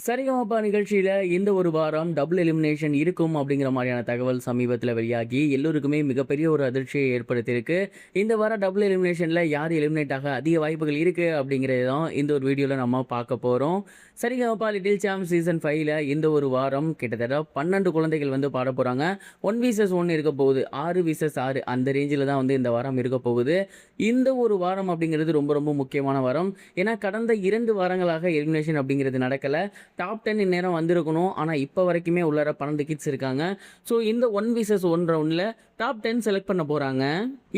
சரிகமபா நிகழ்ச்சியில இந்த ஒரு வாரம் டபுள் எலிமினேஷன் இருக்கும் அப்படிங்கிற மாதிரியான தகவல் சமீபத்தில் வெளியாகி எல்லோருக்குமே மிகப்பெரிய ஒரு அதிர்ச்சியை ஏற்படுத்தியிருக்கு. இந்த வாரம் டபுள் எலிமினேஷன்ல யார் எலிமினேட் ஆக அதிக வாய்ப்புகள் இருக்கு அப்படிங்கிறது தான் இந்த ஒரு வீடியோல நம்ம பார்க்க போறோம். சரிகமபா லிட்டில் சாம்ப் சீசன் 5ல இந்த ஒரு வாரம் கிட்டத்தட்ட 12 குழந்தைகள் வந்து பாட போறாங்க. 1 விசஸ் 1 இருக்க போகுது. 6 விசஸ் 6 அந்த ரேஞ்சில் தான் வந்து இந்த வாரம் இருக்க போகுது. இந்த ஒரு வாரம் அப்படிங்கிறது ரொம்ப ரொம்ப முக்கியமான வாரம். ஏன்னா கடந்த 2 வாரங்களாக எலிமினேஷன் அப்படிங்கிறது நடக்கல. டாப் 10 இந்நேரம் வந்திருக்கணும். ஆனால் இப்போ வரைக்குமே உள்ளார 12 கிட்ஸ் இருக்காங்க. ஸோ இந்த 1 விசஸ் 1 ரவுண்டில் டாப் 10 செலக்ட் பண்ண போகிறாங்க.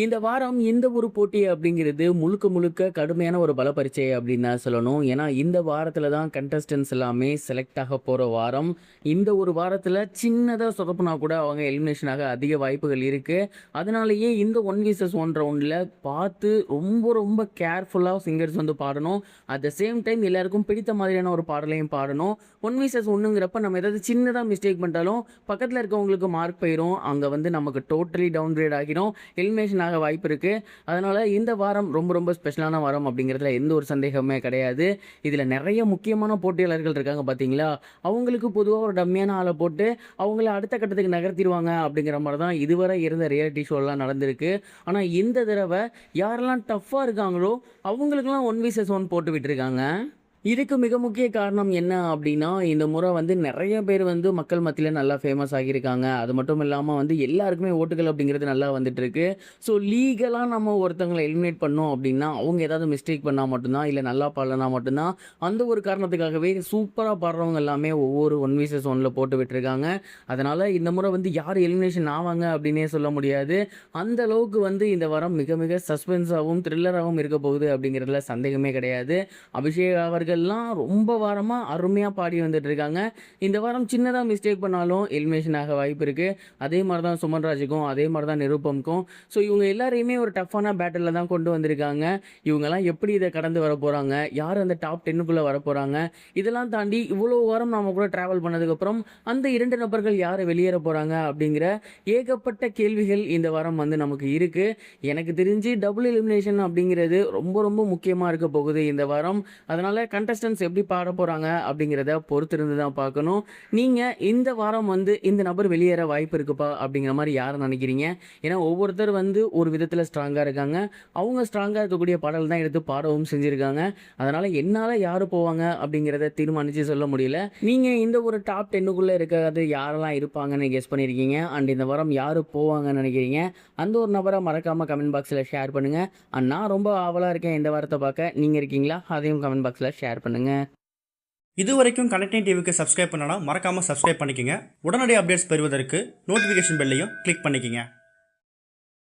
இந்த வாரம் இந்த ஒரு போட்டி அப்படிங்கிறது முழுக்க முழுக்க கடுமையான ஒரு பல பரீட்சை அப்படின்னு தான் சொல்லணும். ஏன்னா இந்த வாரத்தில் தான் கண்டஸ்டன்ஸ் எல்லாமே செலக்ட் ஆக போகிற வாரம். இந்த ஒரு வாரத்தில் சின்னதாக சொதப்புனா கூட அவங்க எலிமினேஷனாக அதிக வாய்ப்புகள் இருக்குது. அதனாலேயே இந்த 1 விசஸ் 1 ரவுண்டில் பார்த்து ரொம்ப ரொம்ப கேர்ஃபுல்லாக சிங்கர்ஸ் வந்து பாடணும். அட் த சேம் டைம் எல்லாருக்கும் பிடித்த மாதிரியான ஒரு பாடலையும் பாடணும். 1 விசஸ் 1ங்கிறப்ப நம்ம ஏதாவது சின்னதாக மிஸ்டேக் பண்ணிட்டாலும் பக்கத்தில் இருக்கவங்களுக்கு மார்க் போயிடும். அங்கே வந்து நமக்கு டோட்டலி டவுன் கிரேட் ஆகிடும். எலிமினேஷன் ஆக வாய்ப்பு இருக்குது. அதனால் இந்த வாரம் ரொம்ப ரொம்ப ஸ்பெஷலான வாரம் அப்படிங்கிறதுல எந்த ஒரு சந்தேகமே கிடையாது. இதில் நிறைய முக்கியமான போட்டியாளர்கள் இருக்காங்க பார்த்தீங்களா. அவங்களுக்கு பொதுவாக ஒரு டம்மியான ஆளை போட்டு அவங்கள அடுத்த கட்டத்துக்கு நகர்த்திடுவாங்க அப்படிங்கிற மாதிரி தான் இதுவரை இருந்த ரியாலிட்டி ஷோலாம் நடந்திருக்கு. ஆனால் இந்த தடவை யாரெல்லாம் டஃப்பாக இருக்காங்களோ அவங்களுக்கெல்லாம் 1 விசஸ் 1 போட்டு விட்டுருக்காங்க. இதுக்கு மிக முக்கிய காரணம் என்ன அப்படின்னா, இந்த முறை வந்து நிறைய பேர் வந்து மக்கள் மத்தியில நல்லா ஃபேமஸ் ஆகியிருக்காங்க. அது மட்டும் இல்லாம வந்து எல்லாருக்குமே ஓட்டுகள் அப்படிங்கிறது நல்லா வந்துட்டுருக்கு. ஸோ லீகலா நம்ம ஒருத்தவங்கள எலிமினேட் பண்ணோம் அப்படின்னா, அவங்க ஏதாவது மிஸ்டேக் பண்ணா மட்டும்தான், இல்ல நல்லா பாடலனா மட்டும்தான், அந்த ஒரு காரணத்துக்காகவே சூப்பரா பாடுறவங்க எல்லாமே ஒவ்வொரு 1 விசஸ் 1ல போட்டு விட்டுருக்காங்க. அதனால இந்த முறை வந்து யார் எலிமினேஷன் ஆவாங்க அப்படின்னே சொல்ல முடியாது. அந்த அளவுக்கு வந்து இந்த வாரம் மிக மிக சஸ்பென்ஸாவும், த்ரில்லராவும் இருக்க போகுது அப்படிங்கிறதுல சந்தேகமே கிடையாது. அபிஷேக் அவர்கள் எல்லாம் ரொம்ப வாரமா அருமையா பாடி வந்துட்டு இருக்காங்க. இந்த வாரம் சின்னதா மிஸ்டேக் பண்ணாலும் எலிமினேஷன் ஆக வாய்ப்பு இருக்கு. அதே மாதிரி தான் சுமன்ராஜுக்கும், அதே மாதிரி தான் நிருப்பம்க்கும். ஸோ இவங்க எல்லாரையுமே ஒரு டஃப்பான பேட்டில் தான் கொண்டு வந்திருக்காங்க. இவங்கெல்லாம் எப்படி இதை கடந்து வர போறாங்க, யார் அந்த டாப் 10க்குள்ள வர போறாங்க, இதெல்லாம் தாண்டி இவ்வளோ வாரம் நாம கூட டிராவல் பண்ணதுக்கப்புறம் அந்த 2 நபர்கள் யார் வெளியேற போறாங்க அப்படிங்கிற ஏகப்பட்ட கேள்விகள் இந்த வாரம் வந்து நமக்கு இருக்கு. எனக்கு தெரிஞ்சு டபுள் எலிமினேஷன் அப்படிங்கிறது ரொம்ப ரொம்ப முக்கியமாக இருக்க போகுது இந்த வாரம். அதனால கண்டஸ்டன்ஸ் எப்படி பாட போகிறாங்க அப்படிங்கிறத பொறுத்திருந்து தான் பார்க்கணும். நீங்கள் இந்த வாரம் வந்து இந்த நபர் வெளியேற வாய்ப்பு இருக்குப்பா அப்படிங்கிற மாதிரி யாரை நினைக்கிறீங்க? ஏன்னா ஒவ்வொருத்தர் வந்து ஒரு விதத்தில் ஸ்ட்ராங்காக இருக்காங்க. அவங்க ஸ்ட்ராங்காக இருக்கக்கூடிய பாடல் தான் எடுத்து பாடவும் செஞ்சுருக்காங்க. அதனால் என்னால் யார் போவாங்க அப்படிங்கிறத தீர்மானித்து சொல்ல முடியல. நீங்கள் இந்த ஒரு டாப் 10க்குள்ளே இருக்கிறது யாரெல்லாம் இருப்பாங்கன்னு கெஸ் பண்ணியிருக்கீங்க. அண்ட் இந்த வாரம் யார் போவாங்கன்னு நினைக்கிறீங்க? அந்த ஒரு நபரை மறக்காமல் கமெண்ட் பாக்ஸில் ஷேர் பண்ணுங்கள். அண்ட் நான் ரொம்ப ஆவலாக இருக்கேன் இந்த வாரத்தை பார்க்க. நீங்கள் இருக்கீங்களா? அதையும் கமெண்ட் பாக்ஸில் ஷேர் பண்ணுங்க. இது வரைக்கும் கனெக்டிங் டிவிக்கு சப்ஸ்கிரைப் பண்ணனா மறக்காம சப்ஸ்கிரைப் பண்ணிக்கங்க. உடனடி அப்டேட்ஸ் பெறுவதற்கு நோட்டிஃபிகேஷன் பெல்லையும் கிளிக் பண்ணிக்கங்க.